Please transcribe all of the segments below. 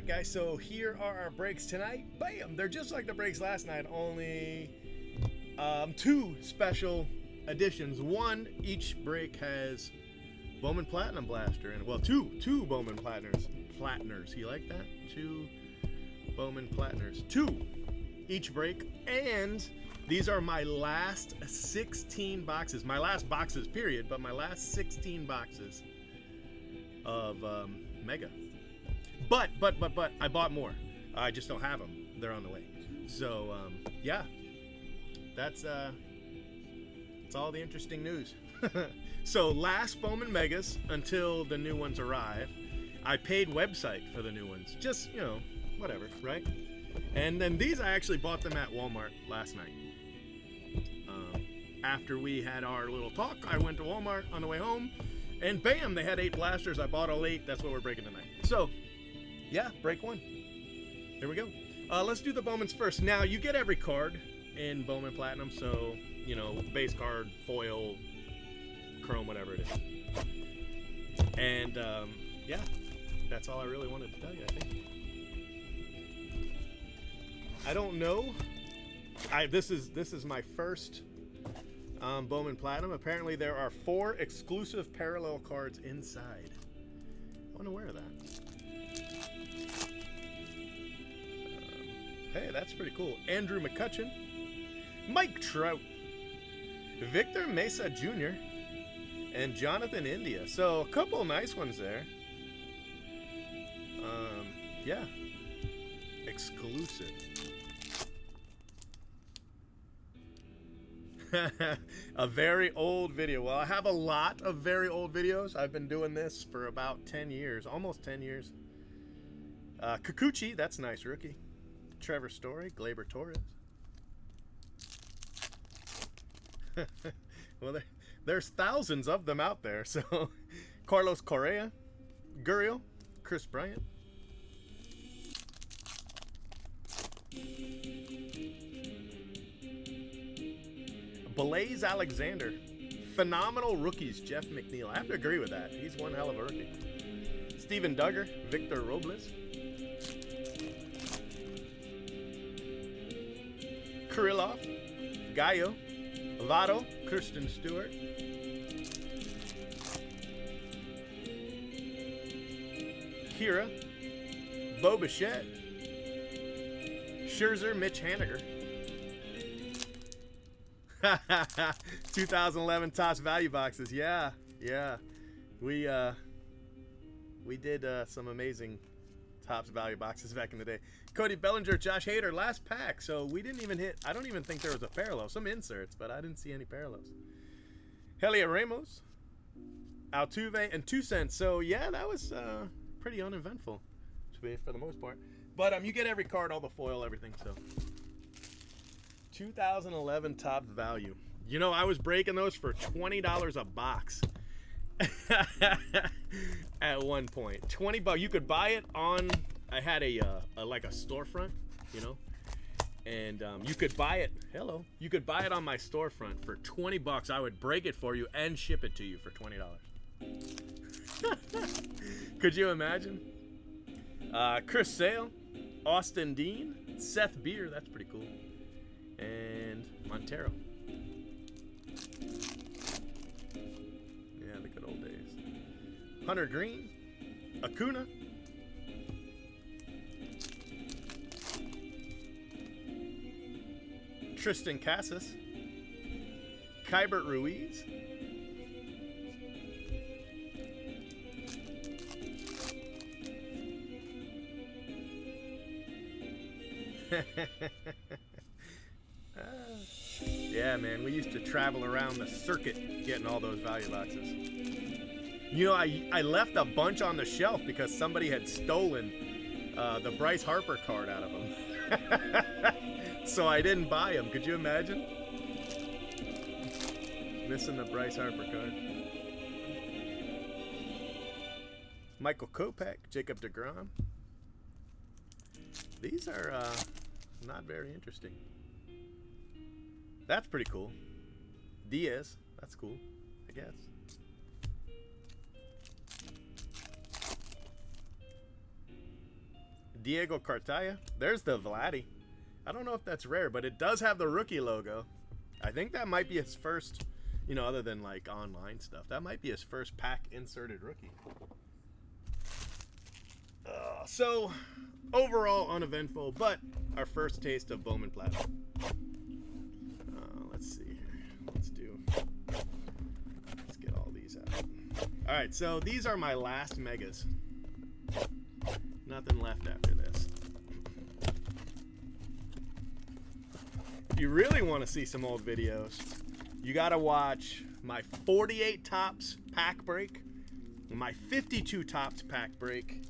Alright guys, so here are our breaks tonight. Bam! They're just like the breaks last night, only two special editions. One, each break has Bowman Platinum Blaster, and well, two Bowman Platiners. You like that? Two Bowman Platiners. Two each break, and these are my last 16 boxes. My last boxes, period, but my last 16 boxes of Mega. But I bought more. I just don't have them. They're on the way. So yeah, that's all the interesting news. So last Bowman Megas until the new ones arrive. I paid website for the new ones. Just, you know, whatever, right? And then these, I actually bought them at Walmart last night. After we had our little talk, I went to Walmart on the way home, and bam, they had 8 blasters. I bought all 8. That's what we're breaking tonight. So, yeah, break 1. There we go. Let's do the Bowmans first. Now, you get every card in Bowman Platinum, so, you know, base card, foil, chrome, whatever it is. And, yeah, that's all I really wanted to tell you, I think. I don't know. This is my first Bowman Platinum. Apparently there are 4 exclusive parallel cards inside. I wasn't aware of that. Hey, that's pretty cool. Andrew McCutcheon, Mike Trout, Victor Mesa Jr., and Jonathan India. So a couple nice ones there. Yeah, exclusive. A very old video. Well, I have a lot of very old videos. I've been doing this for about 10 years, almost 10 years. Kikuchi, that's nice rookie. Trevor Story, Gleyber Torres. Well, there's thousands of them out there. So, Carlos Correa, Gurriel, Chris Bryant. Blaze Alexander. Phenomenal rookies, Jeff McNeil. I have to agree with that. He's one hell of a rookie. Steven Duggar, Victor Robles. Kirillov, Gallo, Votto, Kirsten Stewart. Kira, Bo Bichette, Scherzer, Mitch Haniger. 2011 Topps Value Boxes. Yeah. We did some amazing Topps Value Boxes back in the day. Cody Bellinger, Josh Hader, last pack. So we didn't even hit. I don't even think there was a parallel. Some inserts, but I didn't see any parallels. Helia Ramos, Altuve, and 2 cents. So yeah, that was pretty uneventful, for the most part. But you get every card, all the foil, everything. So 2011 Topps Value. You know, I was breaking those for $20 a box. At one point, $20. You could buy it on. I had a like a storefront, you know, and you could buy it. Hello, you could buy it on my storefront for $20. I would break it for you and ship it to you for $20. Could you imagine? Chris Sale, Austin Dean, Seth Beer. That's pretty cool, and Montero. The good old days. Hunter Green, Acuna, Tristan Casas, Kybert Ruiz, yeah, man, we used to travel around the circuit getting all those value boxes. You know, I left a bunch on the shelf because somebody had stolen the Bryce Harper card out of them. So I didn't buy them. Could you imagine? Missing the Bryce Harper card. Michael Kopech, Jacob deGrom. These are not very interesting. That's pretty cool. Diaz, that's cool, I guess. Diego Cartaya. There's the Vladdy. I don't know if that's rare, but it does have the rookie logo. I think that might be his first, you know, other than like online stuff. That might be his first pack inserted rookie. So, overall uneventful, but our first taste of Bowman Platinum. Let's see here. Let's get all these out. All right, so these are my last megas. Nothing left after this. If you really want to see some old videos, you got to watch my 48 tops pack break, my 52 tops pack break,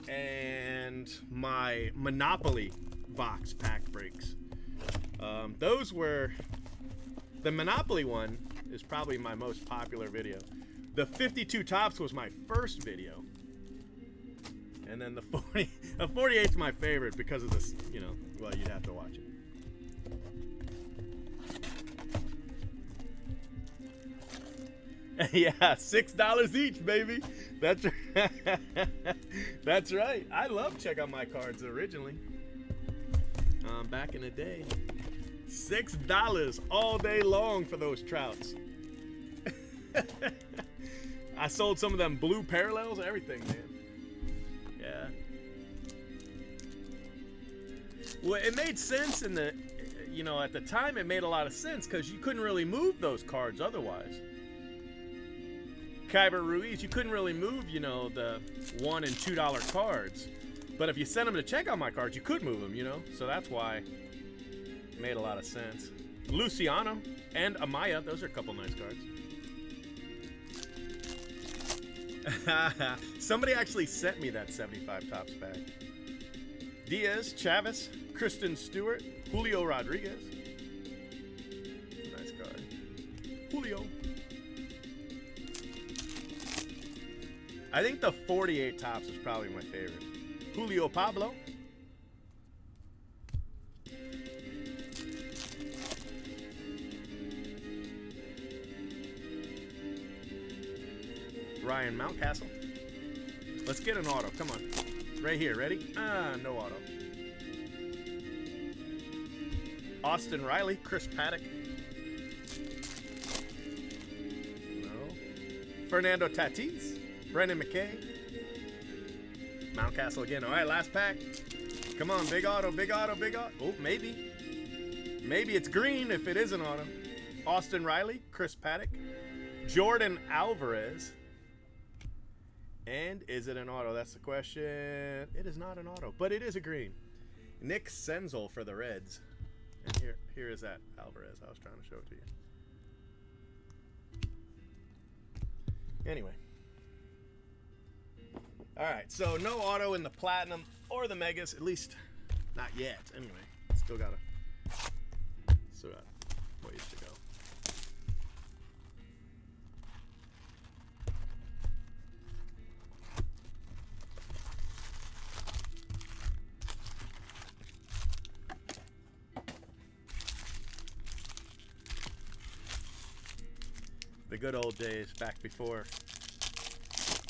and my Monopoly box pack breaks. Those were, the Monopoly one is probably my most popular video. The 52 tops was my first video. And then the 48 is my favorite because of this, you know, well, you'd have to watch it. Yeah, $6 each, baby. That's that's right. I love check out my cards originally. Back in the day, $6 all day long for those trouts. I sold some of them blue parallels, everything, man. Yeah. Well, it made sense in the, you know, at the time it made a lot of sense because you couldn't really move those cards otherwise. Kyber Ruiz, you couldn't really move, you know, the $1 and $2 cards. But if you sent them to check out my cards, you could move them, you know? So that's why it made a lot of sense. Luciano and Amaya, those are a couple nice cards. Somebody actually sent me that 75 tops pack. Diaz, Chavez, Kristen Stewart, Julio Rodriguez. Nice card. Julio. I think the 48 tops is probably my favorite. Julio Pablo. Ryan Mountcastle. Let's get an auto. Come on. Right here. Ready? No auto. Austin Riley. Chris Paddock. No. Fernando Tatis. Brendan McKay. Mountcastle again. All right, last pack. Come on, big auto, big auto, big auto. Oh, maybe. Maybe it's green if it is an auto. Austin Riley. Chris Paddock. Jordan Alvarez. And is it an auto? That's the question. It is not an auto, but it is a green. Nick Senzel for the Reds. And here is that Alvarez. I was trying to show it to you. Anyway. All right, so no auto in the Platinum or the Megas, at least not yet. Anyway, still got ways to go. The good old days back before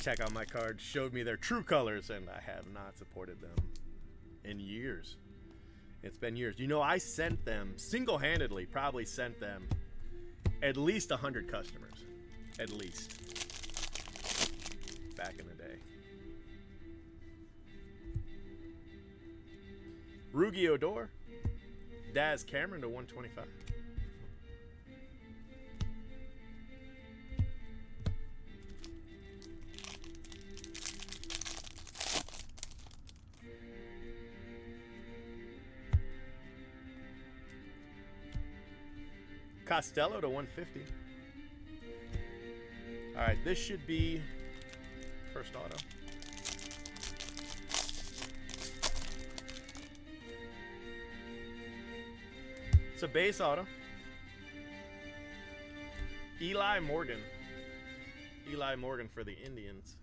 check out my cards showed me their true colors, and I have not supported them in years. It's been years. You know, I sent them single-handedly, probably sent them at least 100 customers, at least, back in the day. Rugi Odor, Daz Cameron to 125. Costello to 150. All right, this should be first auto. It's a base auto. Eli Morgan. Eli Morgan for the Indians.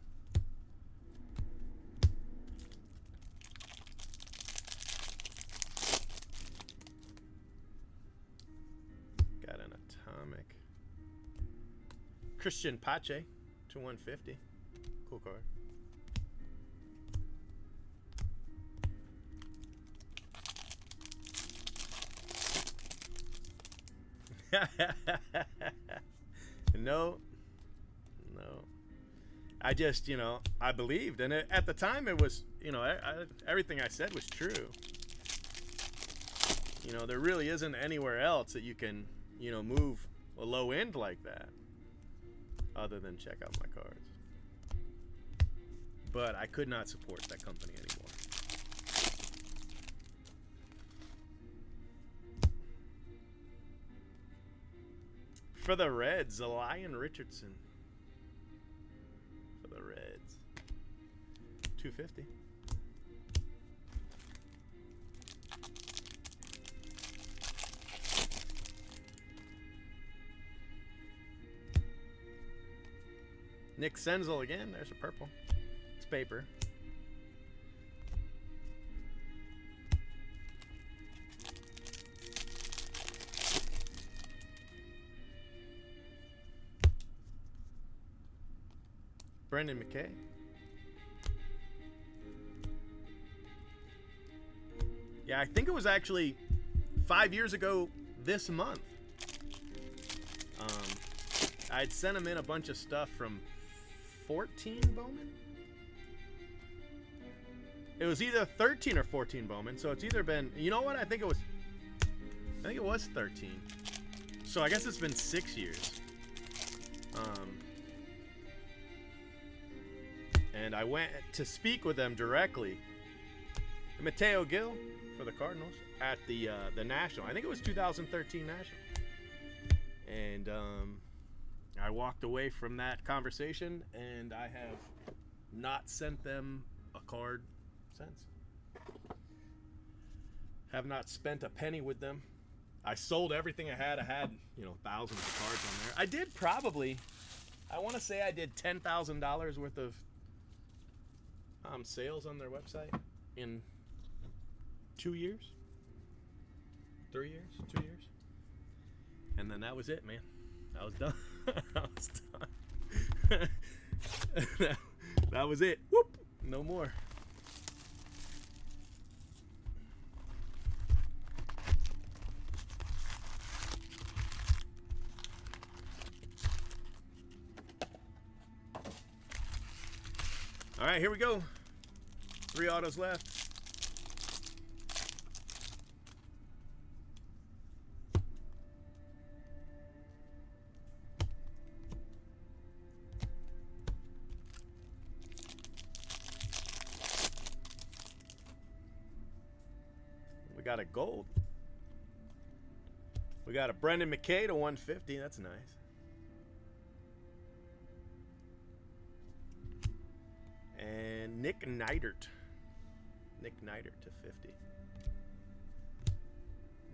Got an atomic. Christian Pache to 150. Cool card. No, no. I just, I believed, and at the time it was, everything I said was true. There really isn't anywhere else that you can, move a low end like that, other than check out my cards. But I could not support that company anymore. For the Reds, Elian Richardson. For the Reds. 250. Nick Senzel again. There's a purple. It's paper. Brendan McKay. Yeah, I think it was actually 5 years ago this month. I'd sent him in a bunch of stuff from 14 Bowman. It was either 13 or 14 Bowman, so it's either been, you know what? I think it was 13. So I guess it's been 6 years. And I went to speak with them directly. Mateo Gil for the Cardinals at the National. I think it was 2013 National. And I walked away from that conversation, and I have not sent them a card since. Have not spent a penny with them. I sold everything I had. I had, thousands of cards on there. I did probably, I want to say I did $10,000 worth of sales on their website in 2 years, 3 years, 2 years. And then that was it, man. I was done. I was done. That was it. Whoop. No more. All right, here we go. 3 autos left. We got a gold. We got a Brendan McKay to 150. That's nice. And Nick Neidert. Nick Neidert to 50.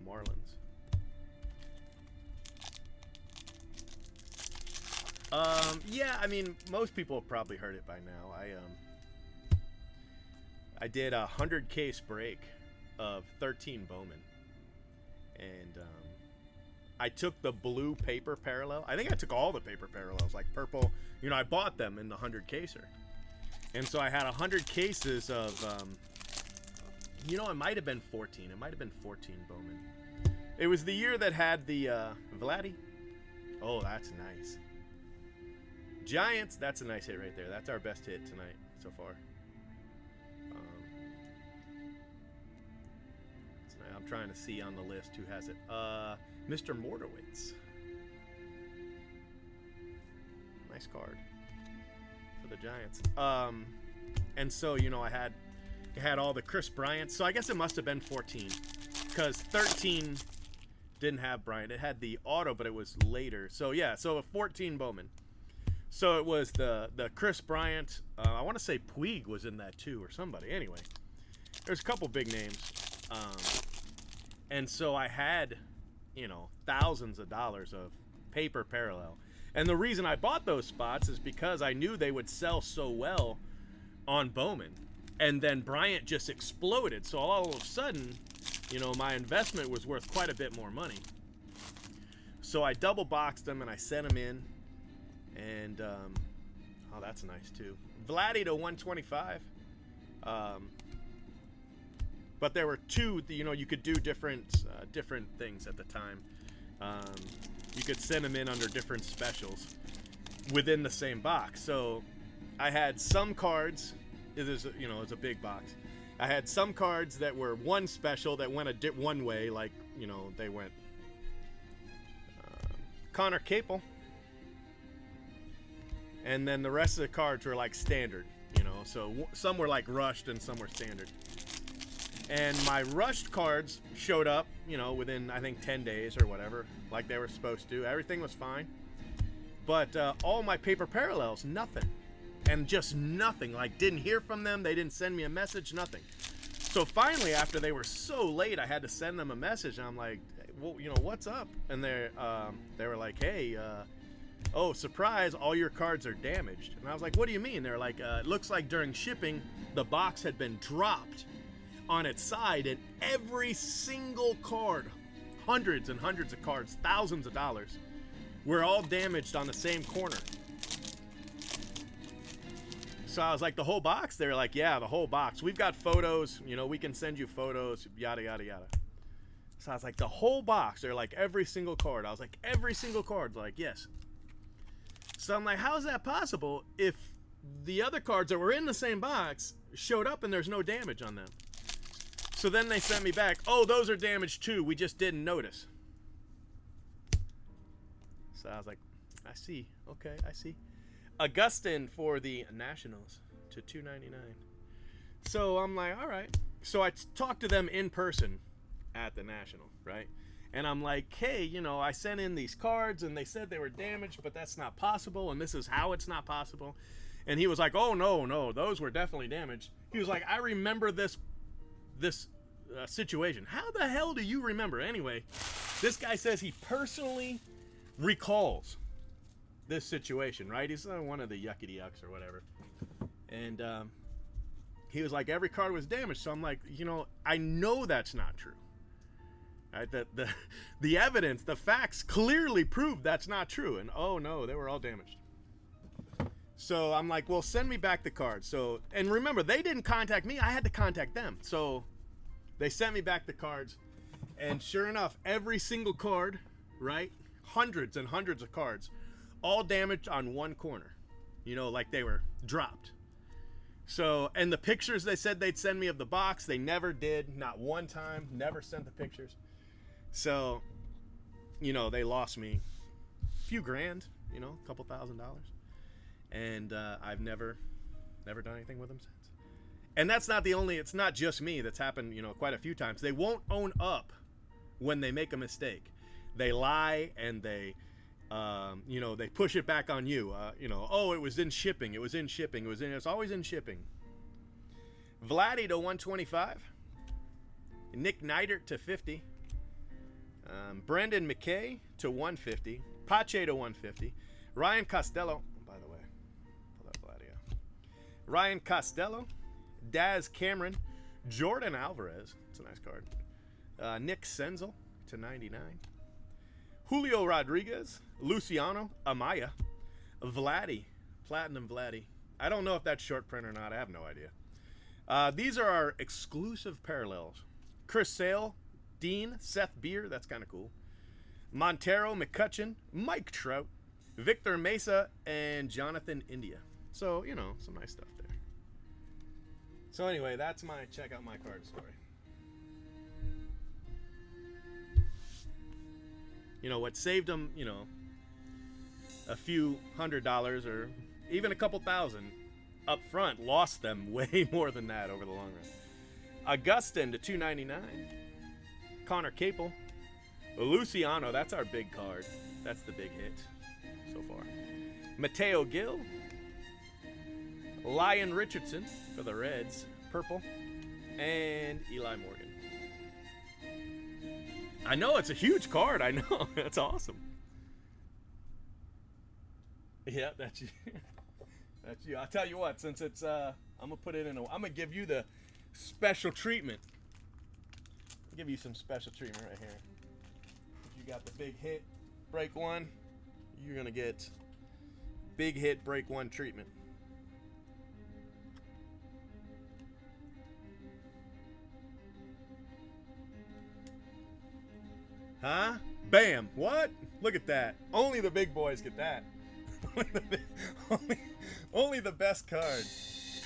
Marlins. Yeah, I mean, most people have probably heard it by now. I did a 100 case break of 13 Bowman. And I took the blue paper parallel. I think I took all the paper parallels, like purple. I bought them in the 100 caser. And so I had 100 cases of, it might have been 14. It might have been 14 Bowman. It was the year that had the Vladdy. Oh, that's nice. Giants, that's a nice hit right there. That's our best hit tonight so far. I'm trying to see on the list who has it. Mr. Mordowitz. Nice card for the Giants. And so, I had all the Chris Bryant. So I guess it must have been 14 because 13 didn't have Bryant. It had the auto, but it was later. So yeah, so a 14 Bowman. So it was the Chris Bryant. I want to say Puig was in that too, or somebody. Anyway, there's a couple big names. And so I had, thousands of dollars of paper parallel. And the reason I bought those spots is because I knew they would sell so well on Bowman. And then Bryant just exploded. So all of a sudden, my investment was worth quite a bit more money. So I double boxed them and I sent them in. And, oh, that's nice too. Vladdy to 125. But there were two, you could do different things at the time. Um, you could send them in under different specials within the same box. So I had some cards. It's a big box. I had some cards that were one special that went one way, like they went Connor Capel, and then the rest of the cards were like standard. So some were like rushed and some were standard. And my rushed cards showed up, within I think 10 days or whatever, like they were supposed to. Everything was fine. But all my paper parallels, nothing. And just nothing. Like, didn't hear from them. They didn't send me a message, nothing. So finally, after they were so late, I had to send them a message. And I'm like, well, what's up? And they were like, hey, oh, surprise, all your cards are damaged. And I was like, what do you mean? They're like, it looks like during shipping, the box had been dropped on its side, and every single card, hundreds and hundreds of cards, thousands of dollars, were all damaged on the same corner. So I was like, the whole box? They were like, yeah, the whole box. We've got photos, we can send you photos, yada, yada, yada. So I was like, the whole box? They're like, every single card. I was like, every single card? They're like, yes. So I'm like, how is that possible if the other cards that were in the same box showed up and there's no damage on them? So then they sent me back, oh, those are damaged too. We just didn't notice. So I was like, I see. Okay, I see. Augustin for the Nationals to $2.99. So I'm like, all right. So I talked to them in person at the National, right? And I'm like, hey, I sent in these cards and they said they were damaged, but that's not possible. And this is how it's not possible. And he was like, oh, no, those were definitely damaged. He was like, I remember this situation. How the hell do you remember? Anyway, this guy says he personally recalls this situation, right? He's one of the yuckity yucks or whatever. And he was like, every card was damaged. So I'm like, I know that's not true. Right? The evidence, the facts clearly prove that's not true. And oh no, they were all damaged. So I'm like, well, send me back the cards. So, and remember, they didn't contact me. I had to contact them. So they sent me back the cards. And sure enough, every single card, right? Hundreds and hundreds of cards, all damaged on one corner. Like they were dropped. So, and the pictures they said they'd send me of the box, they never did. Not one time. Never sent the pictures. So, they lost me a few grand, a couple $1,000. And I've never done anything with them since. And that's not it's not just me. That's happened, quite a few times. They won't own up when they make a mistake. They lie and they push it back on you. Oh, it was in shipping. It's always in shipping. Vladdy to 125. Nick Neidert to 50. Brendan McKay to 150. Pache to 150. Ryan Costello. By the way, pull that Vladdy out. Ryan Costello. Daz Cameron. Jordan Alvarez. It's a nice card. Nick Senzel to 99. Julio Rodriguez, Luciano Amaya, Vladdy, Platinum Vladdy. I don't know if that's short print or not. I have no idea. These are our exclusive parallels. Chris Sale, Dean, Seth Beer. That's kind of cool. Montero, McCutcheon, Mike Trout, Victor Mesa, and Jonathan India. So, some nice stuff there. So anyway, that's my check out my card story. What saved them, a few $100 or even a couple thousand up front lost them way more than that over the long run. Augustin to $2.99. Connor Capel. Luciano, that's our big card. That's the big hit so far. Mateo Gill. Lyon Richardson for the Reds. Purple. And Eli Morgan. I know, it's a huge card. I know. That's awesome. Yeah, that's you. That's you. I'll tell you what, since it's I'm gonna put it in I'm gonna give you the special treatment. I'll give you some special treatment right here. You got the big hit, break one. You're gonna get big hit, break one treatment. Huh? Bam! What? Look at that. Only the big boys get that. only the best cards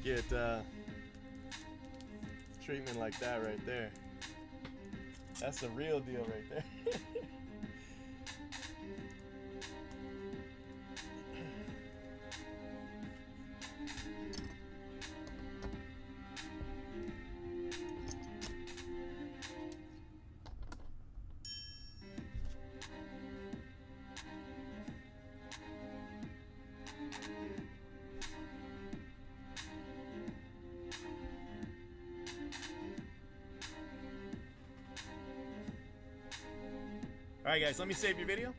get treatment like that right there. That's the real deal right there. Alright guys, let me save your video.